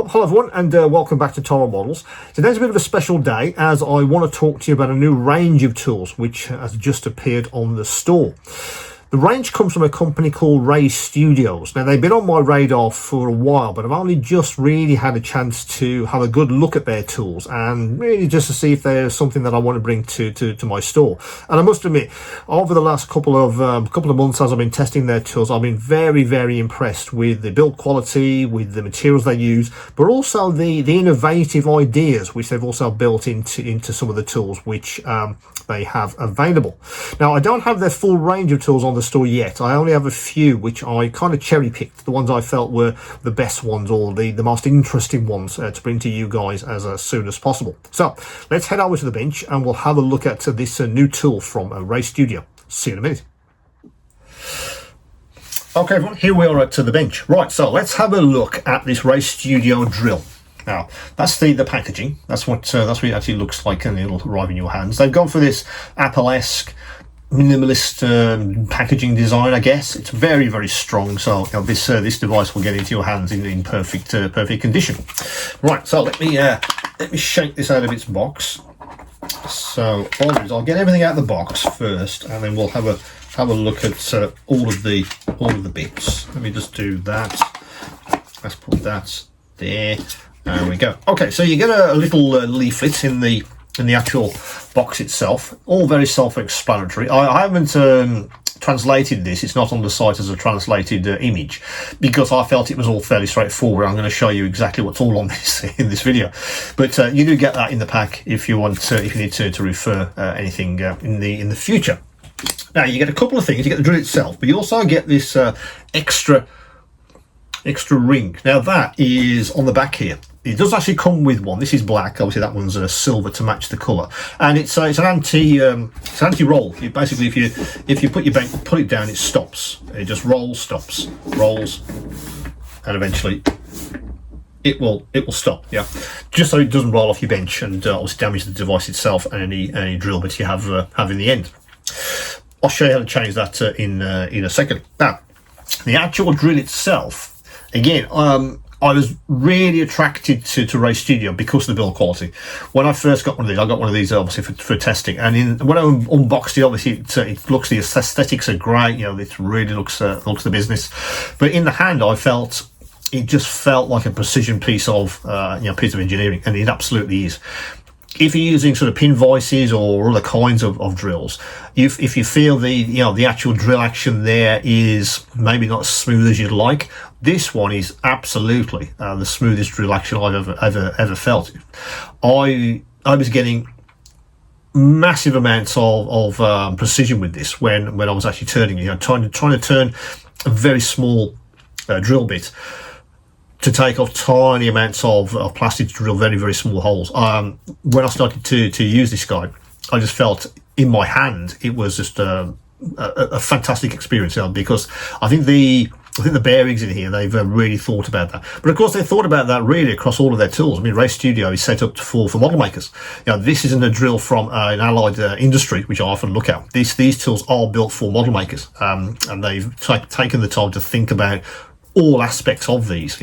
Well, hello everyone, and welcome back to Tyrell Models. Today's a bit of a special day as I want to talk to you about a new range of tools which has just appeared on the store. The range comes from a company called Ray Studios. Now, they've been on my radar for a while, but I've only just really had a chance to have a good look at their tools and really just to see if there's something that I want to bring to my store. And I must admit, over the last couple of months as I've been testing their tools, I've been very impressed with the build quality, with the materials they use, but also the innovative ideas which they've also built into some of the tools which they have available. Now, I don't have their full range of tools on the store yet. I only have a few which I kind of cherry picked, the ones I felt were the best ones or the most interesting ones to bring to you guys as soon as possible. So let's head over to the bench and we'll have a look at this new tool from Ray Studio. See you in a minute. Okay everyone, here we are at the bench. Right, so let's have a look at this Ray Studio drill. Now, that's the packaging. That's what it actually looks like, and it'll arrive in your hands. They've gone for this Apple-esque minimalist packaging design, I guess. It's very strong. So you know, this device will get into your hands in perfect condition. Right. So let me shake this out of its box. So what I'll do is I'll get everything out of the box first, and then we'll have a look at all of the bits. Let me just do that. Let's put that there. There we go. Okay, so you get a little leaflet in the actual box itself. All very self-explanatory. I haven't translated this. It's not on the site as a translated image because I felt it was all fairly straightforward. I'm going to show you exactly what's all on this in this video. But you do get that in the pack if you want if you need to refer anything in the future. Now you get a couple of things. You get the drill itself, but you also get this extra ring. Now that is on the back here. It does actually come with one. This is black. Obviously, that one's silver to match the colour, and it's an anti-roll. Basically, if you put it down, it stops. It just stops, rolls, and eventually it will stop. Yeah, just so it doesn't roll off your bench and obviously damage the device itself and any drill bits you have in the end. I'll show you how to change that in a second. Now, the actual drill itself. Again, I was really attracted to Ray Studio because of the build quality. When I first got one of these, I got one of these obviously for testing, and when I unboxed it, obviously it looks, the aesthetics are great. You know, it really looks the business. But in the hand, it just felt like a precision piece of piece of engineering, and it absolutely is. If you're using sort of pin vices or other kinds of drills, if you feel the actual drill action there is maybe not as smooth as you'd like, this one is absolutely the smoothest drill action I've ever felt. I was getting massive amounts of precision with this when I was actually turning, trying to turn a very small drill bit to take off tiny amounts of plastic to drill very small holes. When I started to use this guy, I just felt in my hand it was just a fantastic experience, because I think the bearings in here, they've really thought about that. But of course, they thought about that really across all of their tools. I mean, Ray Studio is set up for model makers. This isn't a drill from an allied industry, which I often look at. These tools are built for model makers, and they've taken the time to think about all aspects of these.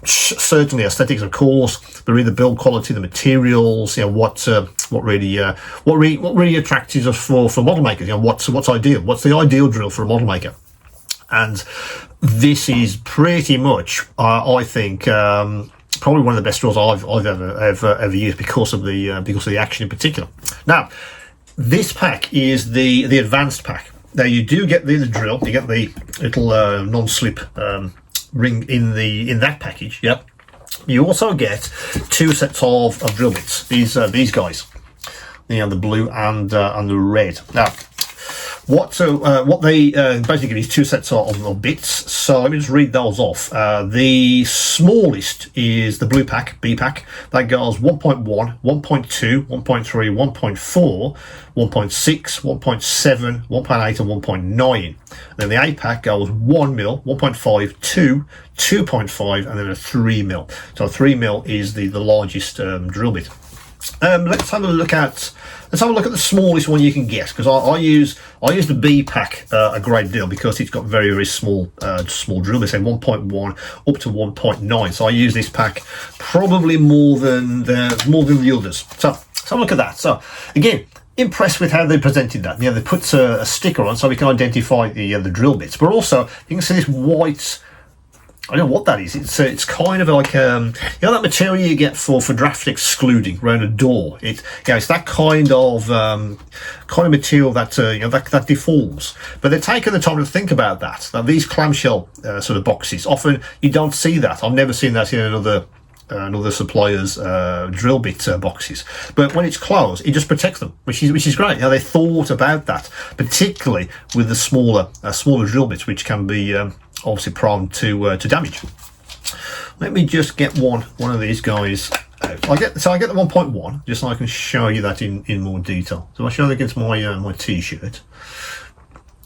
Certainly aesthetics, of course, but really the build quality, the materials. What really attracts us for model makers. What's ideal? What's the ideal drill for a model maker? And this is pretty much, I think, probably one of the best drills I've ever used because of the action in particular. Now, this pack is the advanced pack. Now you do get the drill. You get the little non-slip ring in that package. Yep. You also get two sets of drill bits. These guys, the blue and the red. Now, what they basically give you is two sets of bits. So let me just read those off. The smallest is the blue pack, B pack. That goes 1.1, 1.2, 1.3, 1.4, 1.6, 1.7, 1.8 and 1.9. Then the A pack goes 1 mil, 1.5, 2, 2.5 and then a 3 mil. So 3 mil is the largest drill bit. let's have a look at the smallest one you can get, because I use the B pack a great deal because it's got very, very small drill. They say 1.1 up to 1.9. So I use this pack probably more than the others. So let's have a look at that. So again, impressed with how they presented that. They put a sticker on so we can identify the drill bits, but also you can see this white. I don't know what that is. It's kind of like that material you get for draft excluding around a door. It's that kind of material that that deforms. But they're taking the time to think about that. Now these clamshell sort of boxes, often you don't see that. I've never seen that in another supplier's drill bit boxes. But when it's closed, it just protects them, which is great. They thought about that, particularly with the smaller drill bits, which can be obviously prone to damage. Let me just get one of these guys out. I get the 1.1 just so I can show you that in more detail. So I'll show that against my t-shirt.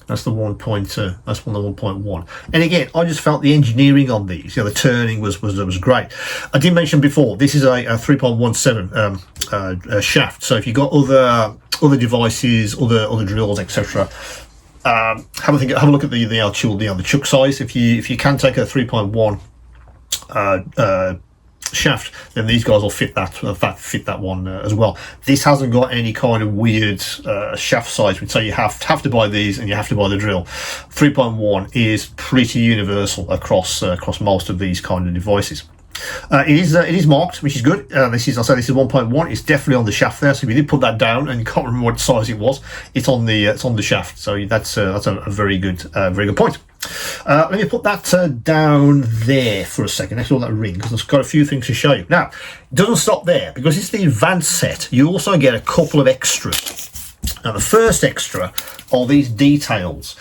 That's the 1.1. And again, I just felt the engineering on these, the turning was great. I did mention before, this is a 3.17 shaft. So if you've got other devices, other drills, etc., have a look at the actual the chuck size. If you can take a 3.1 shaft, then these guys will fit that one as well. This hasn't got any kind of weird shaft size, so you have to buy these and you have to buy the drill. 3.1 is pretty universal across most of these kind of devices. It is marked, which is good. This is 1.1. It's definitely on the shaft there. So if you did put that down and you can't remember what size it was, it's on the shaft. So that's a very good point. Let me put that down there for a second. Next to all that ring, because I've got a few things to show you. Now, it doesn't stop there, because it's the advanced set. You also get a couple of extras. Now, the first extra are these details.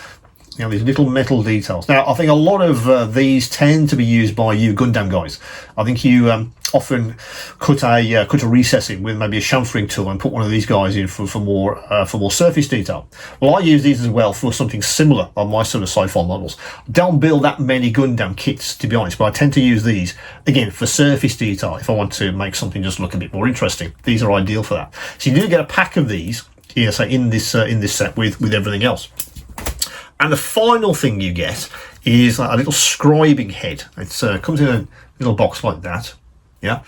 These little metal details. Now, I think a lot of these tend to be used by you Gundam guys. I think you often cut a recessing with maybe a chamfering tool and put one of these guys in for more surface detail. Well, I use these as well for something similar on my sort of sci-fi models. Don't build that many Gundam kits, to be honest, but I tend to use these again for surface detail if I want to make something just look a bit more interesting. These are ideal for that. So you do get a pack of these here, say in this set with everything else. And the final thing you get is a little scribing head. It comes in a little box like that, yeah.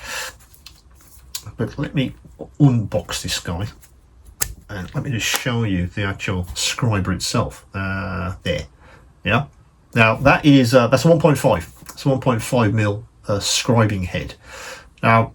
But let me unbox this guy, and let me just show you the actual scriber itself. There, yeah. Now that's a 1.5. It's a 1.5 mil scribing head. Now,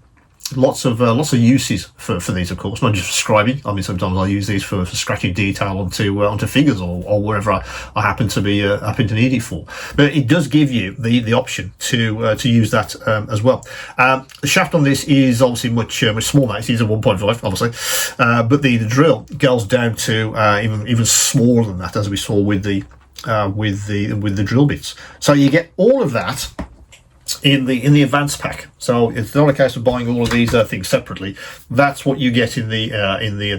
lots of uses for these, of course, not just for scribing. I mean, sometimes I use these for scratching detail onto figures or wherever I happen to need it for. But it does give you the option to use that as well. The shaft on this is obviously much smaller. It is a 1.5, obviously, but the drill goes down to even smaller than that, as we saw with the drill bits. So you get all of that in the advanced pack. So it's not a case of buying all of these things separately. That's what you get in the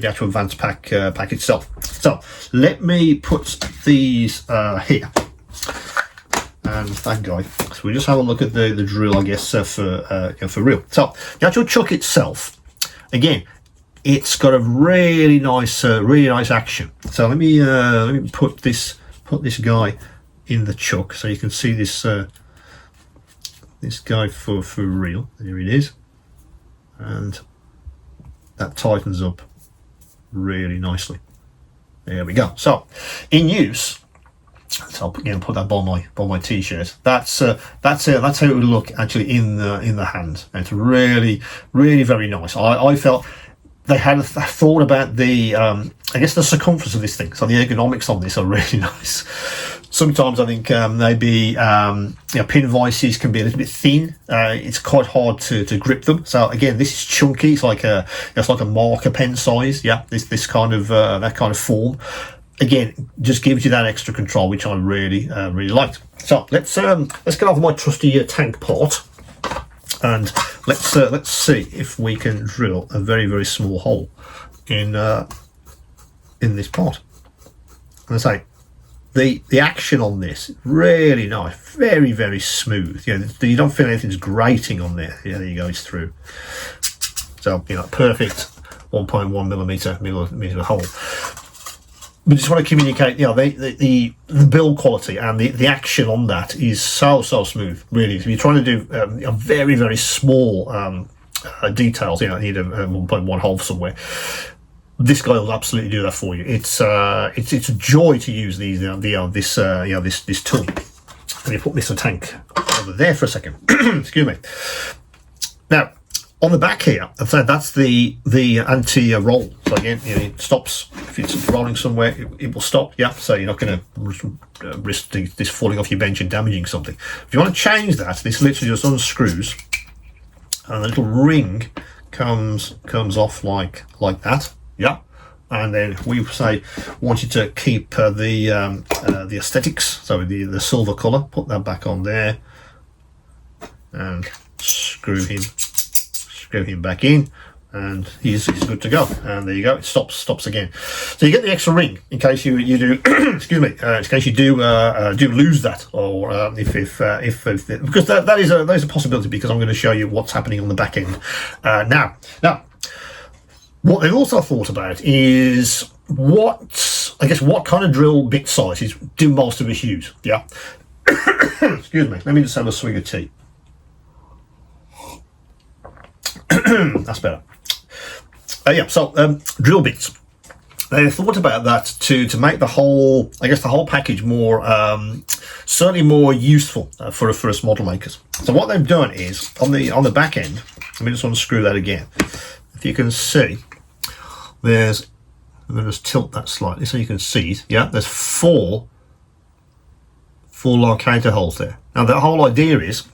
actual advanced pack itself. So let me put these here, and that guy. So we just have a look at the drill, I guess, for real. So the actual chuck itself, again, it's got a really nice action. So let me put this guy in the chuck so you can see this guy for real. There it is, and that tightens up really nicely. There we go. So in use, so I'll put that by my t-shirt. That's how it would look actually in the hand. And it's really very nice. I felt they had a thought about the I guess the circumference of this thing. So the ergonomics on this are really nice. Sometimes I think maybe pin vices can be a little bit thin. It's quite hard to grip them. So again, this is chunky. It's like a marker pen size. Yeah, this kind of that kind of form. Again, just gives you that extra control, which I really liked. So let's get off my trusty tank pot, and let's see if we can drill a very small hole in this pot. And I say, the action on this really nice, very smooth. You don't feel anything's grating on there. Yeah, there you go, it's through. So perfect 1.1 millimeter hole. We just want to communicate, you know, the build quality and the action on that is so smooth. Really, if you're trying to do a very small details, you know, you need a 1.1 hole somewhere. This guy will absolutely do that for you. It's a joy to use these, this tool. Let me put this tank over there for a second. Excuse me. Now, on the back here, I've said that's the anti-roll. So again, you know, it stops if it's rolling somewhere. It will stop. Yeah, so you're not going to risk this falling off your bench and damaging something. If you want to change that, this literally just unscrews, and the little ring comes off like that. Yeah, and then we say want you to keep the aesthetics. So the silver color. Put that back on there, and screw him back in, and he's good to go. And there you go, it stops again. So you get the extra ring in case you do excuse me, in case you do lose that, or if because that is a possibility, because I'm going to show you what's happening on the back end now. What they've also thought about is what kind of drill bit sizes do most of us use. Yeah. Excuse me, let me just have a swig of tea. That's better. Drill bits. They thought about that to make the whole package more, certainly more useful for us model makers. So what they've done is on the back end. Let me just unscrew that again. If you can see, I'm going to just tilt that slightly so you can see it. Yeah, there's four locator holes there. Now the whole idea is,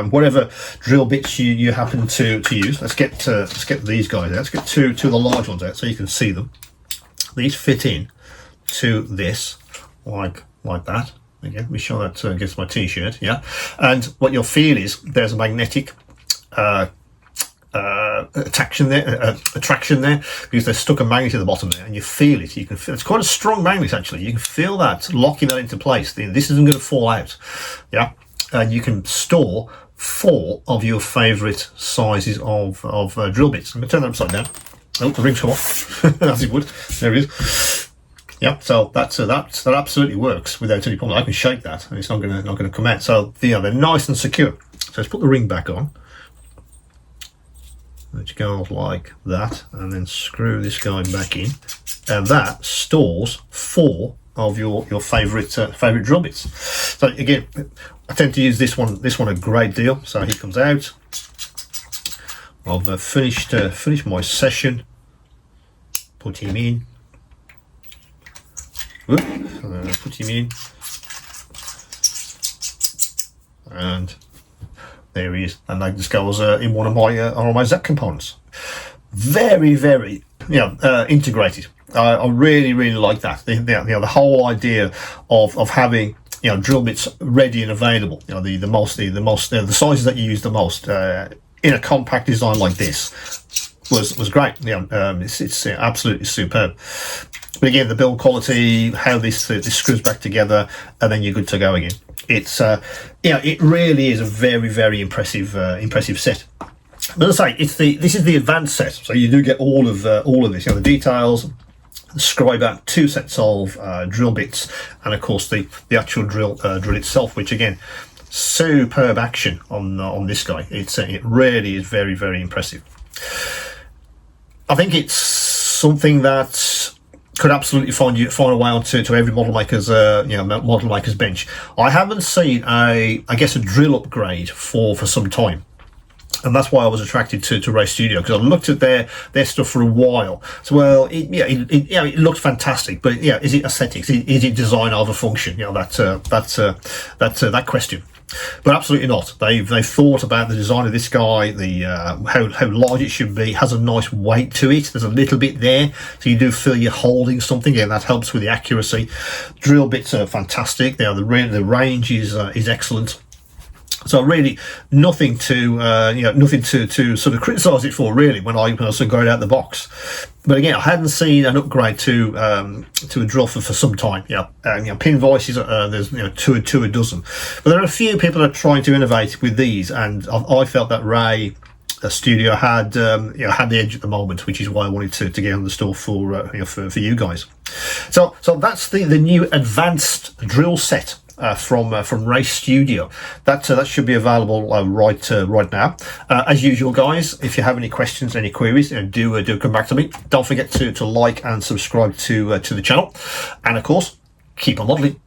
whatever drill bits you happen to use, let's get these guys out. Let's get two of the large ones out so you can see them. These fit in to this like that. Again, let me show that against my t-shirt. Yeah, and what you'll feel is there's a magnetic attraction there, because they've stuck a magnet at the bottom there, and you feel it. You can feel it's quite a strong magnet actually. You can feel that locking that into place. This isn't going to fall out. Yeah. And you can store 4 of your favourite sizes of drill bits. I'm going to turn that upside down. Oh, the ring's come off, as it would. There it is. Yeah, so that absolutely works without any problem. I can shake that, and it's not going to come out. So they're nice and secure. So let's put the ring back on, which goes like that, and then screw this guy back in, and that stores 4 of your favorite drill bits. So again, I tend to use this one a great deal. So he comes out. I've finished my session. Put him in. Put him in, and there he is. And that just goes in one of my Z components. Very integrated. I really like that. The whole idea of having drill bits ready and available. The sizes that you use the most in a compact design like this was great. It's absolutely superb. But again, the build quality, how this screws back together, and then you're good to go again. It's it really is a very impressive set. But as I say, this is the advanced set, so you do get all of this. The details, the scriber, 2 sets of drill bits, and of course the actual drill itself, which again, superb action on this guy. It really is very impressive. I think it's something that could absolutely find a way onto every model maker's bench. I haven't seen a drill upgrade for some time. And that's why I was attracted to Ray Studio, because I looked at their stuff for a while. So, well, it looked fantastic, but is it aesthetics? Is it design over function? That's that question. But absolutely not. They've thought about the design of this guy, how large it should be. It has a nice weight to it. There's a little bit there, so you do feel you're holding something, and that helps with the accuracy. Drill bits are fantastic. The range is excellent. So really, nothing to sort of criticise it for, really, when I sort of got it out of the box. But again, I hadn't seen an upgrade to a drill for some time. Pin voices, there's two a dozen, but there are a few people that are trying to innovate with these, and I felt that Ray studio had had the edge at the moment, which is why I wanted to get on the store for for you guys. So that's the new advanced drill set from Race Studio. That should be available right now. As usual, guys, if you have any questions, any queries, do come back to me. Don't forget to like and subscribe to the channel, and of course, keep on modeling.